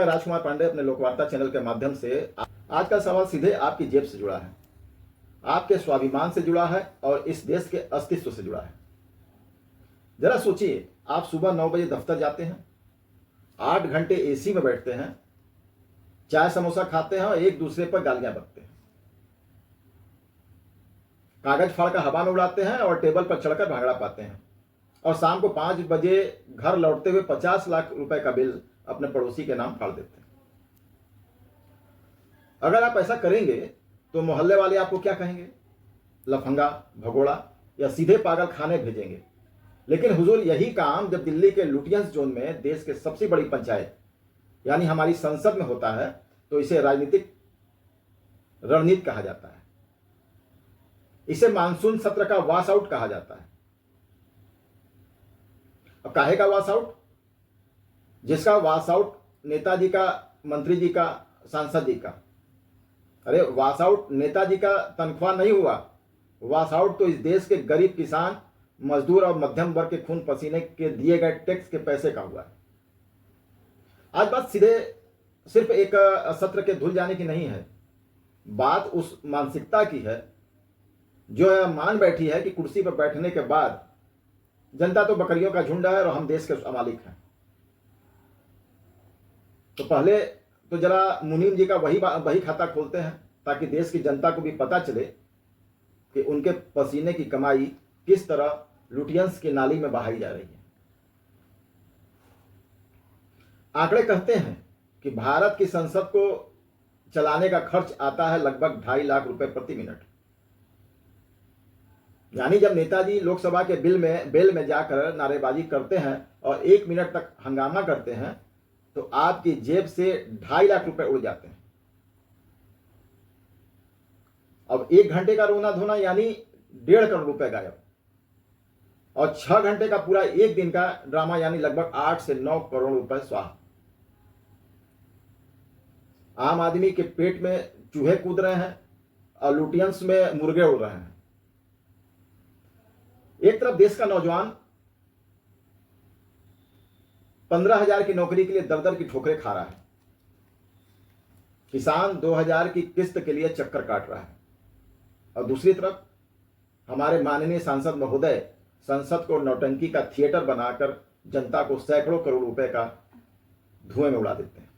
मैं राजकुमार पांडे अपने लोकवार्ता चैनल के माध्यम से आज का सवाल सीधे आपकी जेब से जुड़ा है, आपके स्वाभिमान से जुड़ा है और इस देश के अस्तित्व से जुड़ा है। जरा सोचिए, आप सुबह 9 बजे दफ्तर जाते हैं, 8 घंटे एसी में बैठते हैं, चाय समोसा खाते हैं और एक दूसरे पर गालियां बकते हैं, कागज फाड़कर हवा में उड़ाते हैं और टेबल पर चढ़कर भांगड़ा पाते हैं और शाम को 5 बजे घर लौटते हुए 50 लाख रुपए का बिल अपने पड़ोसी के नाम फाड़ देते हैं। अगर आप ऐसा करेंगे तो मोहल्ले वाले आपको क्या कहेंगे? लफंगा, भगोड़ा या सीधे पागल खाने भेजेंगे। लेकिन हुजूर, यही काम जब दिल्ली के लुटियंस जोन में देश के सबसे बड़ी पंचायत यानी हमारी संसद में होता है तो इसे राजनीतिक रणनीति कहा जाता है। इसे मानसून सत्र का वॉश आउट कहा जाता है। अब काहे का वॉश आउट? जिसका वॉश आउट नेताजी का, मंत्री जी का, सांसद जी का। अरे वॉश आउट नेताजी का तनख्वाह नहीं हुआ, वॉश आउट तो इस देश के गरीब किसान, मजदूर और मध्यम वर्ग के खून पसीने के दिए गए टैक्स के पैसे का हुआ है। आज बात सीधे सिर्फ एक सत्र के धुल जाने की नहीं है, बात उस मानसिकता की है जो मान बैठी है कि कुर्सी पर बैठने के बाद जनता तो बकरियों का झुंड है और हम देश के मालिक हैं। तो पहले तो जरा मुनीम जी का वही खाता खोलते हैं ताकि देश की जनता को भी पता चले कि उनके पसीने की कमाई किस तरह लुटियंस की नाली में बहाई जा रही है। आंकड़े कहते हैं कि भारत की संसद को चलाने का खर्च आता है लगभग 2.5 लाख रुपए प्रति मिनट। यानी जब नेताजी लोकसभा के बेल में जाकर नारेबाजी करते हैं और 1 मिनट तक हंगामा करते हैं तो आपकी जेब से 2.5 लाख रुपए उड़ जाते हैं। अब 1 घंटे का रोना धोना यानी 1.5 करोड़ रुपए गायब और 6 घंटे का पूरा एक दिन का ड्रामा यानी लगभग 8 से 9 करोड़ रुपए स्वाहा। आम आदमी के पेट में चूहे कूद रहे हैं और लुटियंस में मुर्गे उड़ रहे हैं। एक तरफ देश का नौजवान 15,000 की नौकरी के लिए दर की ठोकरें खा रहा है, किसान 2,000 की किस्त के लिए चक्कर काट रहा है और दूसरी तरफ हमारे माननीय सांसद महोदय संसद को नौटंकी का थिएटर बनाकर जनता को सैकड़ों करोड़ रुपए का धुएं में उड़ा देते हैं।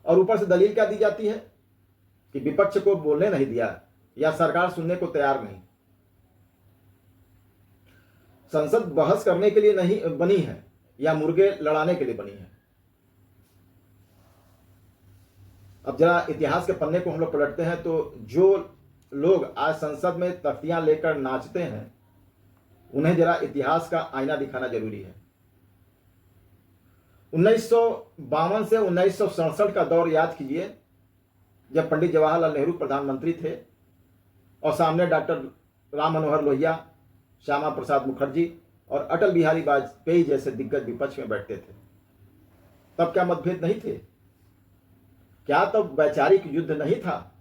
और ऊपर से दलील क्या दी जाती है कि विपक्ष को बोलने नहीं दिया या सरकार सुनने को तैयार नहीं। संसद बहस करने के लिए नहीं बनी है या मुर्गे लड़ाने के लिए बनी है। अब जरा इतिहास के पन्ने को हम लोग पलटते हैं तो जो लोग आज संसद में तख्तियां लेकर नाचते हैं उन्हें जरा इतिहास का आईना दिखाना जरूरी है। 1952 से 1967 का दौर याद कीजिए, जब पंडित जवाहरलाल नेहरू प्रधानमंत्री थे और सामने डॉक्टर राम मनोहर लोहिया, श्यामा प्रसाद मुखर्जी और अटल बिहारी वाजपेयी जैसे दिग्गज विपक्ष में बैठते थे। तब क्या मतभेद नहीं थे? क्या तब वैचारिक युद्ध नहीं था?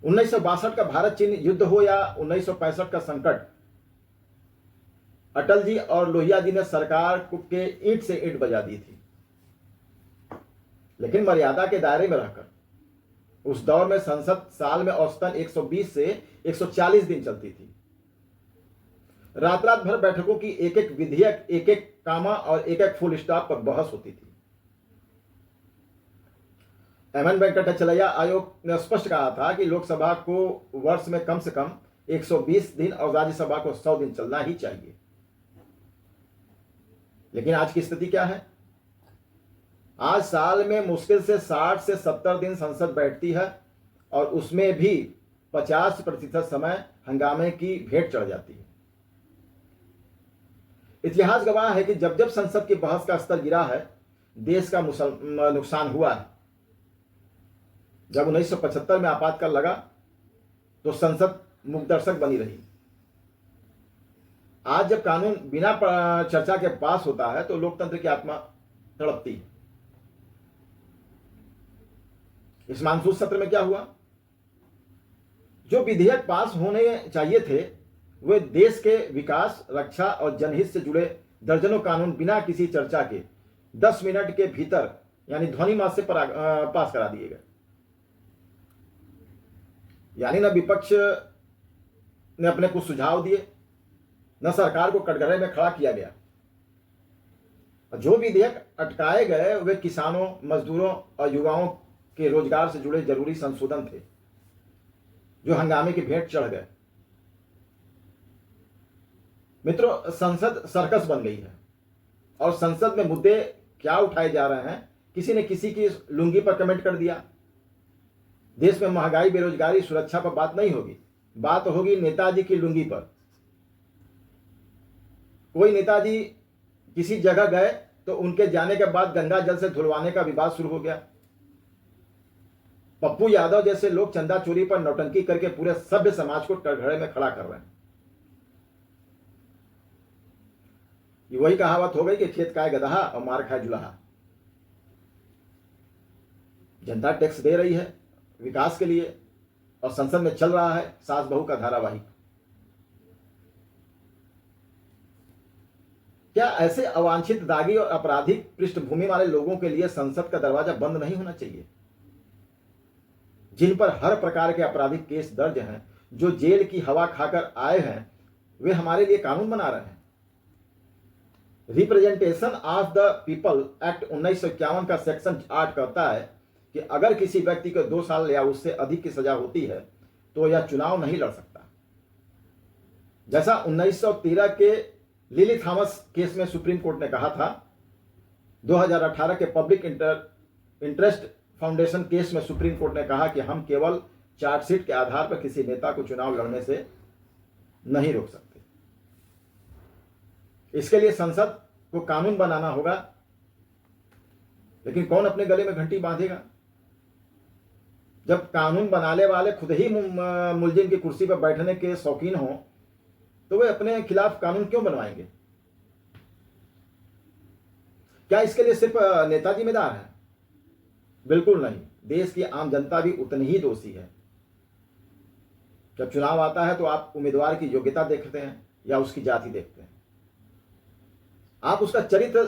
1962 का भारत चीन युद्ध हो या 1965 का संकट, अटल जी और लोहिया जी ने सरकार के ईंट से ईंट बजा दी थी, लेकिन मर्यादा के दायरे में रहकर। उस दौर में संसद साल में औसतन 120 से 140 दिन चलती थी। रात रात भर बैठकों की एक एक विधेयक, एक एक कामा और एक एक फुल स्टॉप पर बहस होती थी। एमएन वेंकटचलैया आयोग ने स्पष्ट कहा था कि लोकसभा को वर्ष में कम से कम 120 दिन और राज्यसभा को 100 दिन चलना ही चाहिए। लेकिन आज की स्थिति क्या है? आज साल में मुश्किल से 60 से 70 दिन संसद बैठती है और उसमें भी 50% समय हंगामे की भेंट चढ़ जाती है। इतिहास गवाह है कि जब जब संसद की बहस का स्तर गिरा है, देश का नुकसान हुआ है। जब 1975 में आपातकाल लगा तो संसद मूकदर्शक बनी रही। आज जब कानून बिना चर्चा के पास होता है तो लोकतंत्र की आत्मा तड़पती है। इस मानसून सत्र में क्या हुआ? जो विधेयक पास होने चाहिए थे वे देश के विकास, रक्षा और जनहित से जुड़े दर्जनों कानून बिना किसी चर्चा के, 10 मिनट के भीतर यानी ध्वनि मत से पास करा दिए गए। यानी न विपक्ष ने अपने कुछ सुझाव दिए, न सरकार को कटघरे में खड़ा किया गया। जो विधेयक अटकाए गए वे किसानों, मजदूरों और युवाओं के रोजगार से जुड़े जरूरी संशोधन थे, जो हंगामे की भेंट चढ़ गए। मित्रों, संसद सर्कस बन गई है और संसद में मुद्दे क्या उठाए जा रहे हैं, किसी ने किसी की लुंगी पर कमेंट कर दिया। देश में महंगाई, बेरोजगारी, सुरक्षा पर बात नहीं होगी, बात होगी नेताजी की लुंगी पर। कोई नेताजी किसी जगह गए तो उनके जाने के बाद गंगा जल से धुलवाने का विवाद शुरू हो गया। पप्पू यादव जैसे लोग चंदा चोरी पर नौटंकी करके पूरे सभ्य समाज को कटघरे में खड़ा कर रहे हैं। ये वही कहावत हो गई कि खेत खाए गदहा और मार खाए जुलाहा। जनता टैक्स दे रही है विकास के लिए और संसद में चल रहा है सास बहू का धारावाहिक। क्या ऐसे अवांछित, दागी और आपराधिक पृष्ठभूमि वाले लोगों के लिए संसद का दरवाजा बंद नहीं होना चाहिए? जिन पर हर प्रकार के आपराधिक केस दर्ज हैं, जो जेल की हवा खाकर आए हैं, वे हमारे लिए कानून बना रहे हैं। Representation of the people act 1951 का सेक्शन 8 कहता है कि अगर किसी व्यक्ति को 2 साल या उससे अधिक की सजा होती है तो यह चुनाव नहीं लड़ सकता। जैसा 1913 के लिली थॉमस केस में सुप्रीम कोर्ट ने कहा था, 2018 के पब्लिक इंटरेस्ट फाउंडेशन केस में सुप्रीम कोर्ट ने कहा कि हम केवल चार्जशीट के आधार पर किसी नेता को चुनाव लड़ने से नहीं रोक सकते। इसके लिए संसद को कानून बनाना होगा, लेकिन कौन अपने गले में घंटी बांधेगा? जब कानून बनाने वाले खुद ही मुलजिम की कुर्सी पर बैठने के शौकीन हों तो वे अपने खिलाफ कानून क्यों बनवाएंगे? क्या इसके लिए सिर्फ नेता जिम्मेदार है? बिल्कुल नहीं, देश की आम जनता भी उतनी ही दोषी है। जब चुनाव आता है तो आप उम्मीदवार की योग्यता देखते हैं या उसकी जाति देखते हैं? आप उसका चरित्र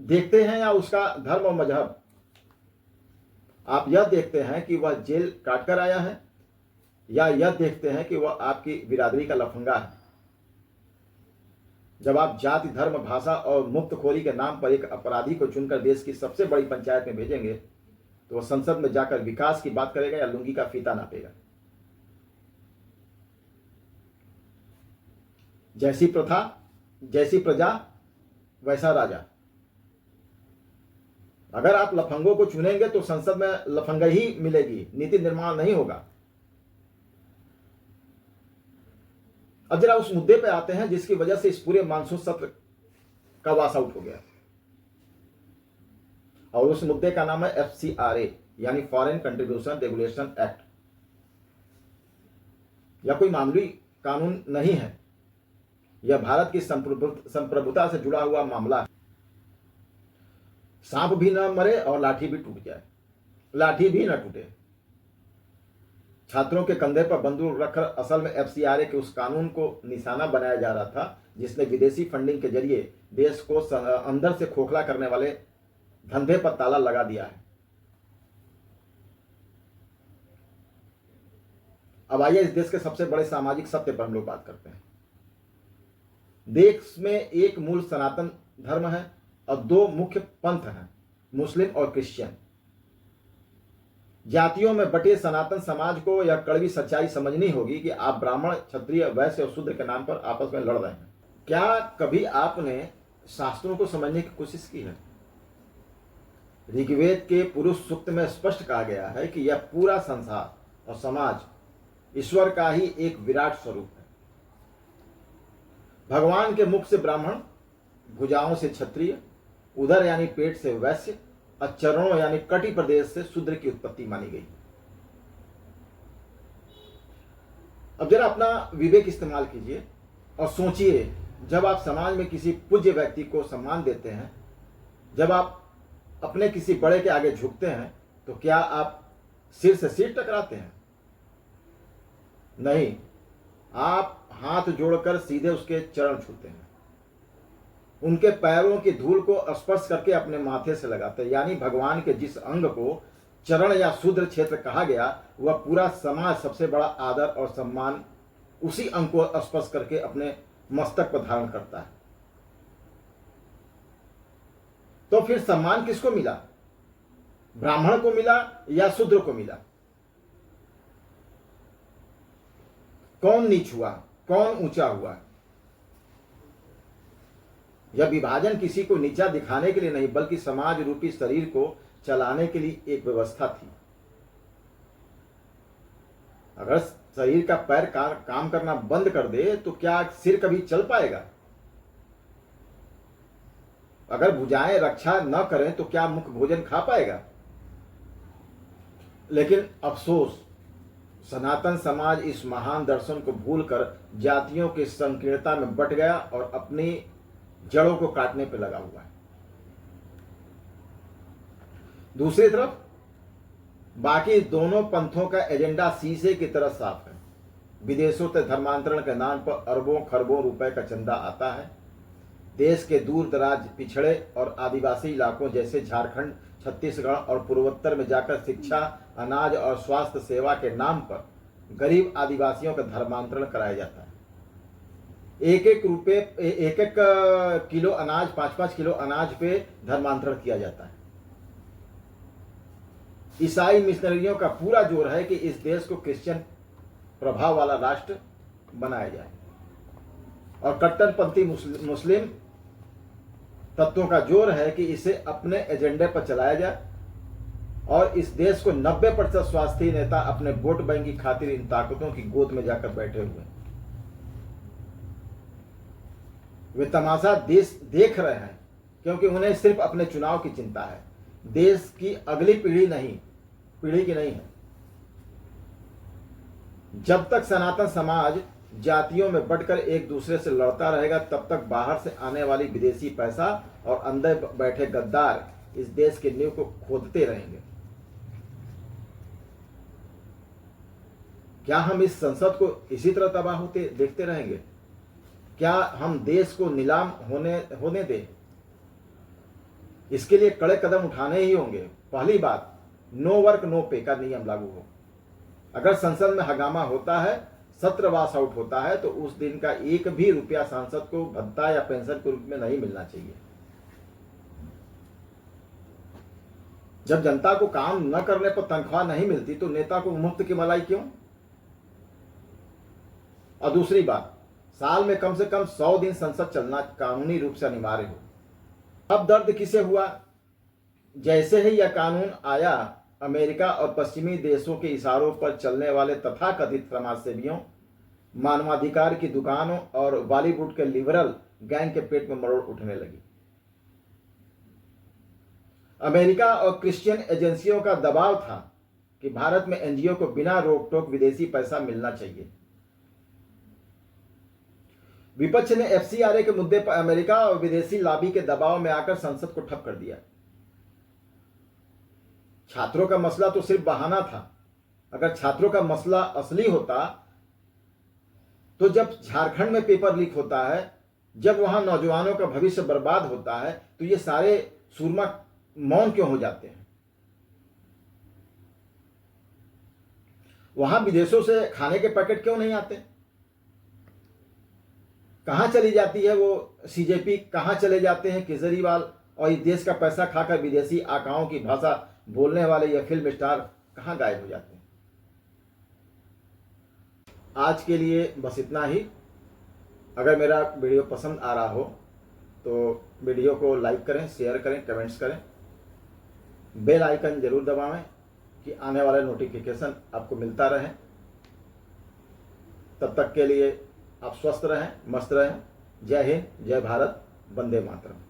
देखते हैं या उसका धर्म और मजहब? आप यह देखते हैं कि वह जेल काटकर आया है या यह देखते हैं कि वह आपकी बिरादरी का लफंगा है? जब आप जाति, धर्म, भाषा और मुफ्तखोरी के नाम पर एक अपराधी को चुनकर देश की सबसे बड़ी पंचायत में भेजेंगे तो वह संसद में जाकर विकास की बात करेगा या लुंगी का फीता नापेगा? जैसी प्रथा, जैसी प्रजा, वैसा राजा। अगर आप लफंगों को चुनेंगे तो संसद में लफंगाई ही मिलेगी, नीति निर्माण नहीं होगा। अब जरा उस मुद्दे पे आते हैं जिसकी वजह से इस पूरे मानसून सत्र का वास आउट हो गया, और उस मुद्दे का नाम है FCRA यानी फॉरेन कंट्रीब्यूशन रेगुलेशन एक्ट। यह कोई मामूली कानून नहीं है, यह भारत की संप्रभुता से जुड़ा हुआ मामला है। सांप भी न मरे और लाठी भी टूट जाए, लाठी भी न टूटे। छात्रों के कंधे पर बंदूक रखकर असल में FCRA के उस कानून को निशाना बनाया जा रहा था जिसने विदेशी फंडिंग के जरिए देश को अंदर से खोखला करने वाले धंधे पर ताला लगा दिया है। अब आइए इस देश के सबसे बड़े सामाजिक सत्य पर हम लोग बात करते हैं। देश में एक मूल सनातन धर्म है और 2 मुख्य पंथ हैं, मुस्लिम और क्रिश्चियन। जातियों में बटे सनातन समाज को यह कड़वी सच्चाई समझनी होगी कि आप ब्राह्मण, क्षत्रिय, वैश्य और शूद्र के नाम पर आपस में लड़ रहे हैं। क्या कभी आपने शास्त्रों को समझने की कोशिश की है? ऋग्वेद के पुरुष सूक्त में स्पष्ट कहा गया है कि यह पूरा संसार और समाज ईश्वर का ही एक विराट स्वरूप है। भगवान के मुख से ब्राह्मण, भुजाओं से क्षत्रिय, उदर यानी पेट से वैश्य और चरणों यानी कटी प्रदेश से शूद्र की उत्पत्ति मानी गई। अब जरा अपना विवेक इस्तेमाल कीजिए और सोचिए, जब आप समाज में किसी पूज्य व्यक्ति को सम्मान देते हैं, जब आप अपने किसी बड़े के आगे झुकते हैं, तो क्या आप सिर से सिर टकराते हैं? नहीं, आप हाथ जोड़कर सीधे उसके चरण छूते हैं। उनके पैरों की धूल को स्पर्श करके अपने माथे से लगाते हैं। यानी भगवान के जिस अंग को चरण या शूद्र क्षेत्र कहा गया, वह पूरा समाज सबसे बड़ा आदर और सम्मान उसी अंग को स्पर्श करके अपने मस्तक पर धारण करता है। तो फिर सम्मान किसको मिला? ब्राह्मण को मिला या शूद्र को मिला? कौन नीच हुआ, कौन ऊंचा हुआ? यह विभाजन किसी को नीचा दिखाने के लिए नहीं, बल्कि समाज रूपी शरीर को चलाने के लिए एक व्यवस्था थी। अगर शरीर का पैर काम करना बंद कर दे तो क्या सिर कभी चल पाएगा? अगर भुजाएं रक्षा न करें तो क्या मुख भोजन खा पाएगा? लेकिन अफसोस, सनातन समाज इस महान दर्शन को भूलकर जातियों की संकीर्णता में बट गया और अपनी जड़ों को काटने पर लगा हुआ है। दूसरी तरफ बाकी दोनों पंथों का एजेंडा शीशे की तरह साफ है। विदेशों से धर्मांतरण के नाम पर अरबों खरबों रुपए का चंदा आता है। देश के दूर दराज पिछड़े और आदिवासी इलाकों जैसे झारखंड, छत्तीसगढ़ और पूर्वोत्तर में जाकर शिक्षा, अनाज और स्वास्थ्य सेवा के नाम पर गरीब आदिवासियों का धर्मांतरण कराया जाता है। एक एक किलो अनाज, 5-5 किलो अनाज पे धर्मांतरण किया जाता है। ईसाई मिशनरियों का पूरा जोर है कि इस देश को क्रिश्चियन प्रभाव वाला राष्ट्र बनाया जाए और कट्टरपंथी मुस्लिम तत्वों का जोर है कि इसे अपने एजेंडे पर चलाया जाए और इस देश को 90% स्वास्थ्य नेता अपने वोट बैंक की खातिर इन ताकतों की गोद में जाकर बैठे हुए हैं। वे तमाशा देश देख रहे हैं क्योंकि उन्हें सिर्फ अपने चुनाव की चिंता है। देश की अगली पीढ़ी की नहीं है। जब तक सनातन समाज जातियों में बंटकर एक दूसरे से लड़ता रहेगा, तब तक बाहर से आने वाली विदेशी पैसा और अंदर बैठे गद्दार इस देश की नींव को खोदते रहेंगे। क्या हम इस संसद को इसी तरह तबाह होते देखते रहेंगे? क्या हम देश को नीलाम होने दें? इसके लिए कड़े कदम उठाने ही होंगे। पहली बात, नो वर्क नो पे का नियम लागू हो। अगर संसद में हंगामा होता है, सत्र वास आउट होता है, तो उस दिन का एक भी रुपया सांसद को भत्ता या पेंशन के रूप में नहीं मिलना चाहिए। जब जनता को काम न करने पर तनख्वाह नहीं मिलती तो नेता को मुफ्त की मलाई क्यों? और दूसरी बात, साल में कम से कम 100 दिन संसद चलना कानूनी रूप से अनिवार्य हो। अब दर्द किसे हुआ? जैसे ही यह कानून आया, अमेरिका और पश्चिमी देशों के इशारों पर चलने वाले तथाकथित समाजसेवियों, मानवाधिकार की दुकानों और बॉलीवुड के लिबरल गैंग के पेट में मरोड़ उठने लगी। अमेरिका और क्रिश्चियन एजेंसियों का दबाव था कि भारत में एनजीओ को बिना रोक टोक विदेशी पैसा मिलना चाहिए। विपक्ष ने एफसीआरए के मुद्दे पर अमेरिका और विदेशी लॉबी के दबाव में आकर संसद को ठप कर दिया। छात्रों का मसला तो सिर्फ बहाना था। अगर छात्रों का मसला असली होता तो जब झारखंड में पेपर लीक होता है, जब वहां नौजवानों का भविष्य बर्बाद होता है, तो ये सारे सूरमा मौन क्यों हो जाते हैं? वहां विदेशों से खाने के पैकेट क्यों नहीं आते? कहां चली जाती है वो सीजेपी? कहां चले जाते हैं केजरीवाल? और इस देश का पैसा खाकर विदेशी आकाओं की भाषा बोलने वाले ये फिल्म स्टार कहां गायब हो जाते हैं? आज के लिए बस इतना ही। अगर मेरा वीडियो पसंद आ रहा हो तो वीडियो को लाइक करें, शेयर करें, कमेंट्स करें, बेल आइकन जरूर दबाएं कि आने वाला नोटिफिकेशन आपको मिलता रहे। तब तक के लिए आप स्वस्थ रहें, मस्त रहें। जय हिंद, जय भारत, वंदे मातरम।